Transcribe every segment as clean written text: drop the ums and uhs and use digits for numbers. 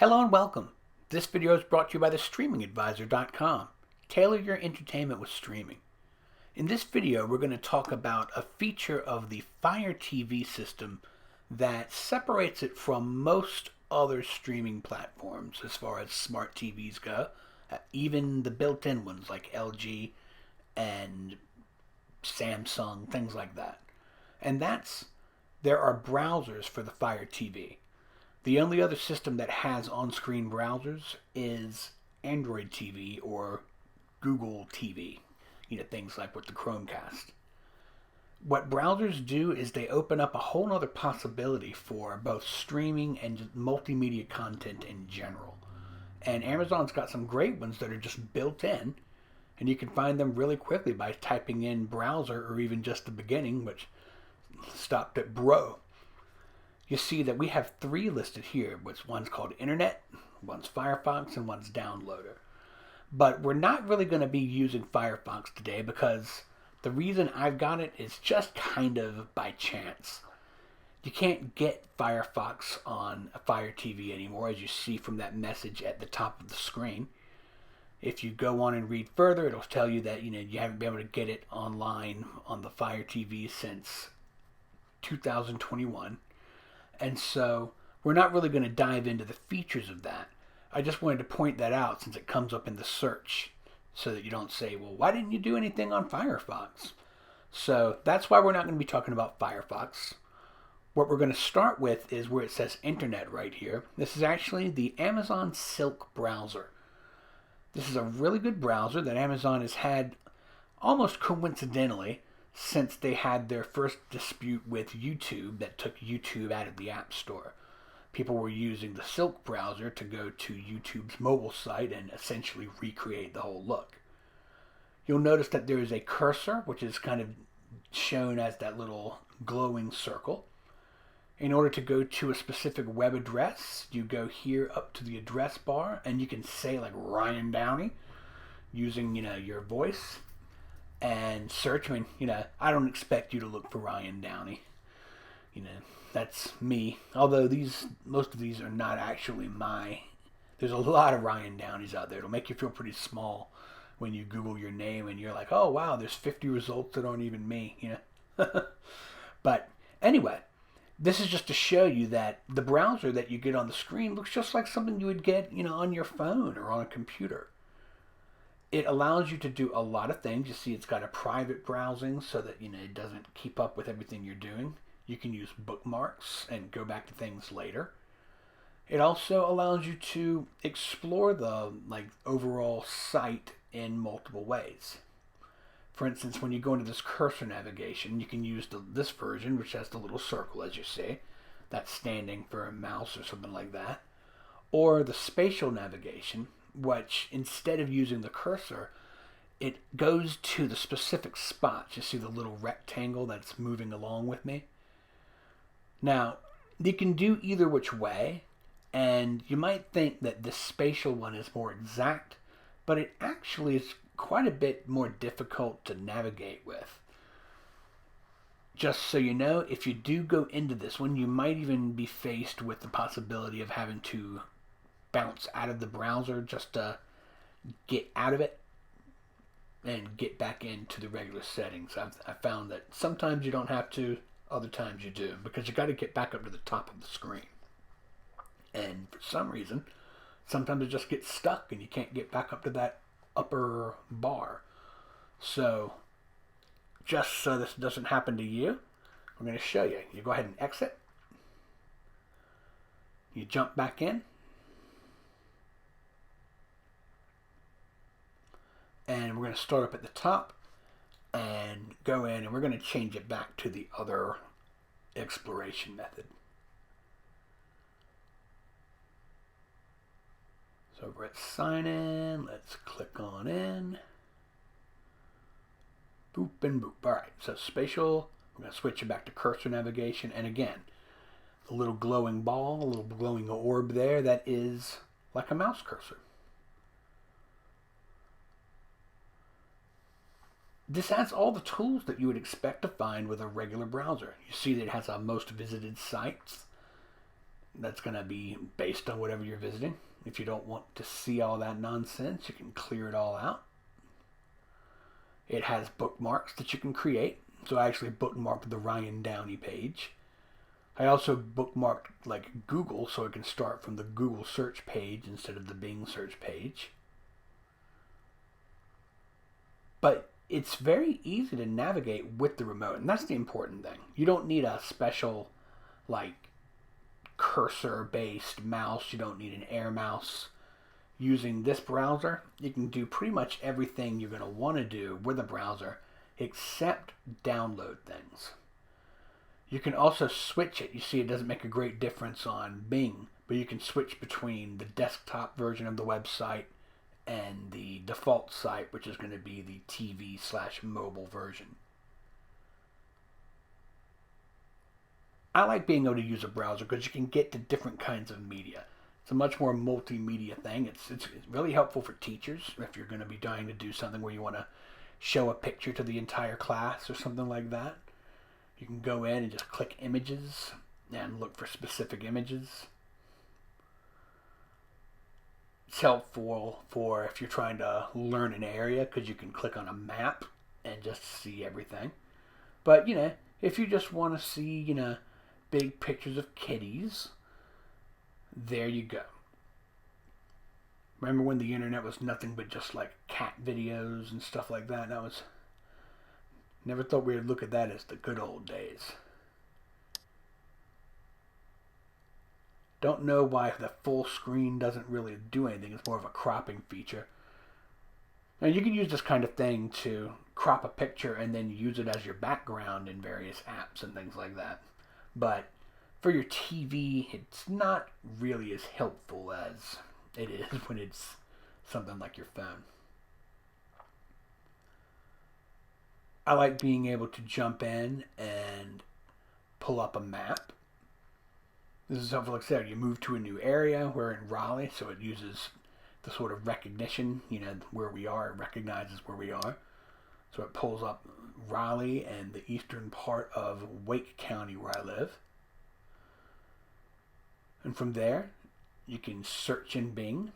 Hello and welcome. This video is brought to you by the StreamingAdvisor.com. Tailor your entertainment with streaming. In this video, we're going to talk about a feature of the Fire TV system that separates it from most other streaming platforms as far as smart TVs go, even the built-in ones like LG and Samsung, things like that. And that's there are browsers for the Fire TV. The only other system that has on-screen browsers is Android TV or Google TV, things like with the Chromecast. What browsers do is they open up a whole other possibility for both streaming and just multimedia content in general. And Amazon's got some great ones that are just built in, and you can find them really quickly by typing in browser or even just the beginning, which stopped at bro. You see that we have three listed here, which one's called Internet, one's Firefox, and one's Downloader. But we're not really going to be using Firefox today because the reason I've got it is just kind of by chance. You can't get Firefox on a Fire TV anymore, as you see from that message at the top of the screen. If you go on and read further, it'll tell you that you haven't been able to get it online on the Fire TV since 2021. And so we're not really going to dive into the features of that. I just wanted to point that out since it comes up in the search so that you don't say, well, why didn't you do anything on Firefox? So that's why we're not going to be talking about Firefox. What we're going to start with is where it says Internet right here. This is actually the Amazon Silk browser. This is a really good browser that Amazon has had almost coincidentally since they had their first dispute with YouTube that took YouTube out of the App Store. People were using the Silk browser to go to YouTube's mobile site and essentially recreate the whole look. You'll notice that there is a cursor, which is kind of shown as that little glowing circle. In order to go to a specific web address, you go here up to the address bar, and you can say like Ryan Downey using, your voice. And search. I don't expect you to look for Ryan Downey. That's me. Although most of these are not actually there's a lot of Ryan Downeys out there. It'll make you feel pretty small when you Google your name and you're like, oh wow, there's 50 results that aren't even me, But anyway, this is just to show you that the browser that you get on the screen looks just like something you would get, on your phone or on a computer. It allows you to do a lot of things. You see it's got a private browsing so that it doesn't keep up with everything you're doing. You can use bookmarks and go back to things later. It also allows you to explore the overall site in multiple ways. For instance, when you go into this cursor navigation, you can use this version, which has the little circle as you see. That's standing for a mouse or something like that. Or the spatial navigation, which instead of using the cursor, it goes to the specific spots. You see the little rectangle that's moving along with me? Now, you can do either which way, and you might think that this spatial one is more exact, but it actually is quite a bit more difficult to navigate with. Just so you know, if you do go into this one, you might even be faced with the possibility of having to bounce out of the browser just to get out of it and get back into the regular settings. I've found that sometimes you don't have to, other times you do, because you got to get back up to the top of the screen. And for some reason, sometimes it just gets stuck and you can't get back up to that upper bar. So just so this doesn't happen to you, I'm going to show you. You go ahead and exit. You jump back in. And we're going to start up at the top and go in, and we're going to change it back to the other exploration method. So over at sign in, let's click on in. Boop and boop. All right, so spatial, we're going to switch it back to cursor navigation. And again, a little glowing ball, a little glowing orb there, that is like a mouse cursor. This has all the tools that you would expect to find with a regular browser. You see that it has our most visited sites. That's going to be based on whatever you're visiting. If you don't want to see all that nonsense, you can clear it all out. It has bookmarks that you can create. So I actually bookmarked the Ryan Downey page. I also bookmarked like Google, so it can start from the Google search page instead of the Bing search page. But it's very easy to navigate with the remote, and that's the important thing. You don't need a special like cursor-based mouse. You don't need an air mouse. Using this browser, you can do pretty much everything you're going to want to do with a browser except download things. You can also switch it. You see it doesn't make a great difference on Bing, but you can switch between the desktop version of the website and the default site, which is going to be the TV/mobile version. I like being able to use a browser because you can get to different kinds of media. It's a much more multimedia thing. It's really helpful for teachers if you're going to be trying to do something where you want to show a picture to the entire class or something like that. You can go in and just click images and look for specific images. It's helpful for if you're trying to learn an area because you can click on a map and just see everything. But, if you just want to see, big pictures of kitties, there you go. Remember when the internet was nothing but just like cat videos and stuff like that? Never thought we would look at that as the good old days. Don't know why the full screen doesn't really do anything. It's more of a cropping feature. Now you can use this kind of thing to crop a picture and then use it as your background in various apps and things like that. But for your TV, it's not really as helpful as it is when it's something like your phone. I like being able to jump in and pull up a map. This is helpful, like I said, you move to a new area. We're in Raleigh, so it uses the sort of recognition, where we are. It recognizes where we are. So it pulls up Raleigh and the eastern part of Wake County where I live. And from there, you can search in Bing.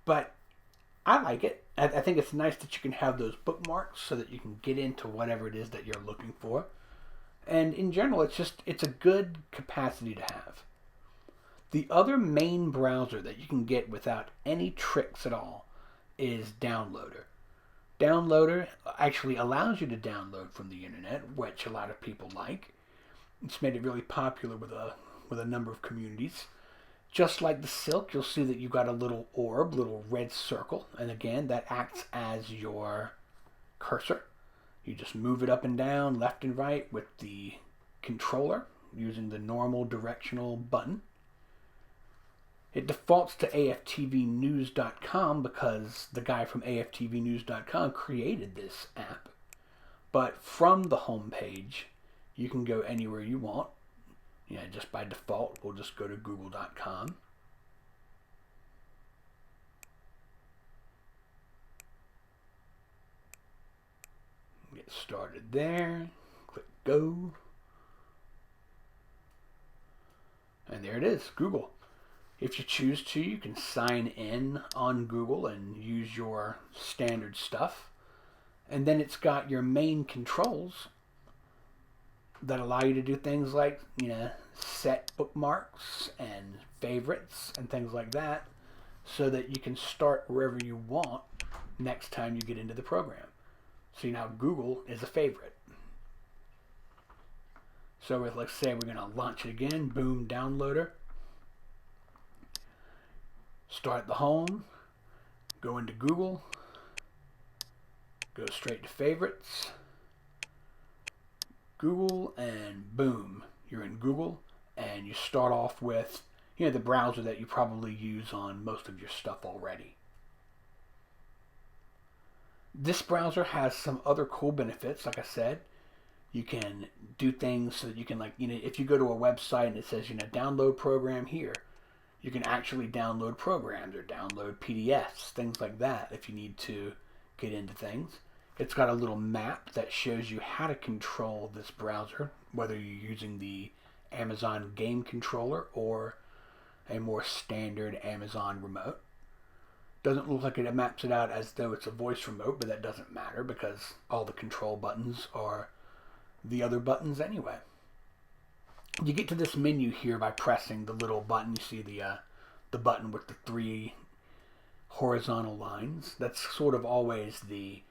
But I like it. I think it's nice that you can have those bookmarks so that you can get into whatever it is that you're looking for. And in general, it's a good capacity to have. The other main browser that you can get without any tricks at all is Downloader. Downloader actually allows you to download from the internet, which a lot of people like. It's made it really popular with a number of communities. Just like the Silk, you'll see that you've got a little orb, little red circle, and again, that acts as your cursor. You just move it up and down, left and right with the controller using the normal directional button. It defaults to aftvnews.com because the guy from aftvnews.com created this app. But from the home page, you can go anywhere you want. Just by default, we'll just go to google.com. Get started there. Click go. And there it is, Google. If you choose to, you can sign in on Google and use your standard stuff. And then it's got your main controls that allow you to do things like, set bookmarks and favorites and things like that so that you can start wherever you want next time you get into the program. So now Google is a favorite. So let's say we're going to launch it again. Boom, Downloader. Start the home. Go into Google. Go straight to favorites. Google, and boom, you're in Google, and you start off with the browser that you probably use on most of your stuff already. This browser has some other cool benefits. Like I said, you can do things so that you can, if you go to a website and it says download program here, you can actually download programs or download PDFs, things like that if you need to get into things. It's got a little map that shows you how to control this browser, whether you're using the Amazon game controller or a more standard Amazon remote. Doesn't look like it maps it out as though it's a voice remote, but that doesn't matter because all the control buttons are the other buttons anyway. You get to this menu here by pressing the little button. You see the button with the 3 horizontal lines. That's sort of always the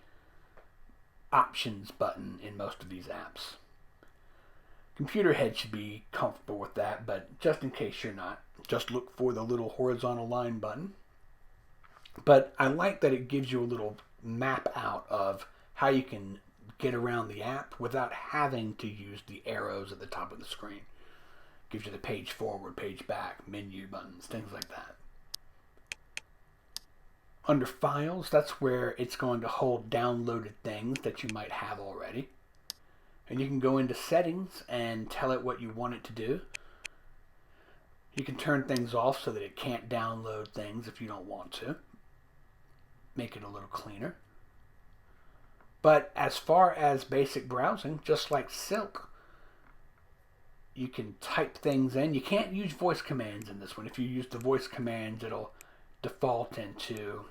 options button in most of these apps. Computer head should be comfortable with that, but just in case you're not, just look for the little horizontal line button. But I like that it gives you a little map out of how you can get around the app without having to use the arrows at the top of the screen. Gives you the page forward, page back, menu buttons, things like that. Under Files, that's where it's going to hold downloaded things that you might have already. And you can go into Settings and tell it what you want it to do. You can turn things off so that it can't download things if you don't want to. Make it a little cleaner. But as far as basic browsing, just like Silk, you can type things in. You can't use voice commands in this one. If you use the voice commands, it'll default into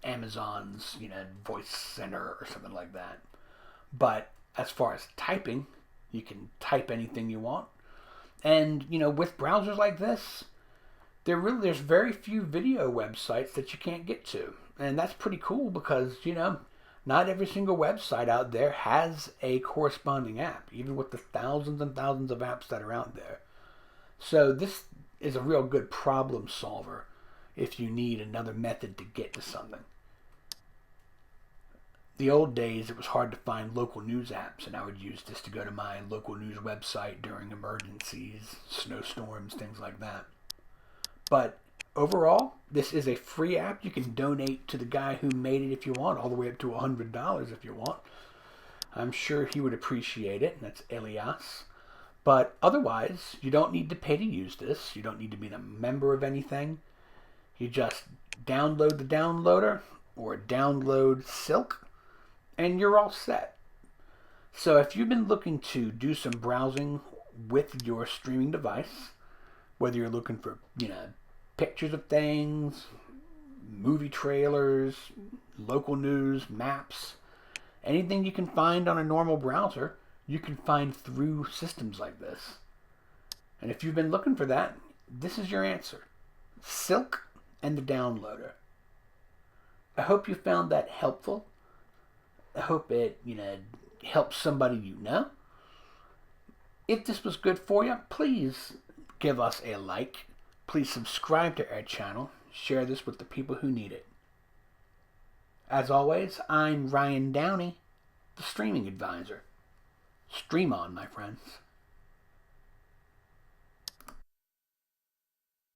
Amazon's, voice center or something like that. But as far as typing, you can type anything you want. And, with browsers like this, there's very few video websites that you can't get to. And that's pretty cool because, not every single website out there has a corresponding app, even with the thousands and thousands of apps that are out there. So this is a real good problem solver if you need another method to get to something. The old days, it was hard to find local news apps, and I would use this to go to my local news website during emergencies, snowstorms, things like that. But overall, this is a free app. You can donate to the guy who made it if you want, all the way up to $100 if you want. I'm sure he would appreciate it, and that's Elias. But otherwise, you don't need to pay to use this. You don't need to be a member of anything. You just download the downloader or download Silk, and you're all set. So if you've been looking to do some browsing with your streaming device, whether you're looking for, pictures of things, movie trailers, local news, maps, anything you can find on a normal browser, you can find through systems like this. And if you've been looking for that, this is your answer. Silk and the downloader. I hope you found that helpful. I hope it, helps somebody you know. If this was good for you, please give us a like. Please subscribe to our channel. Share this with the people who need it. As always, I'm Ryan Downey, the Streaming Advisor. Stream on, my friends.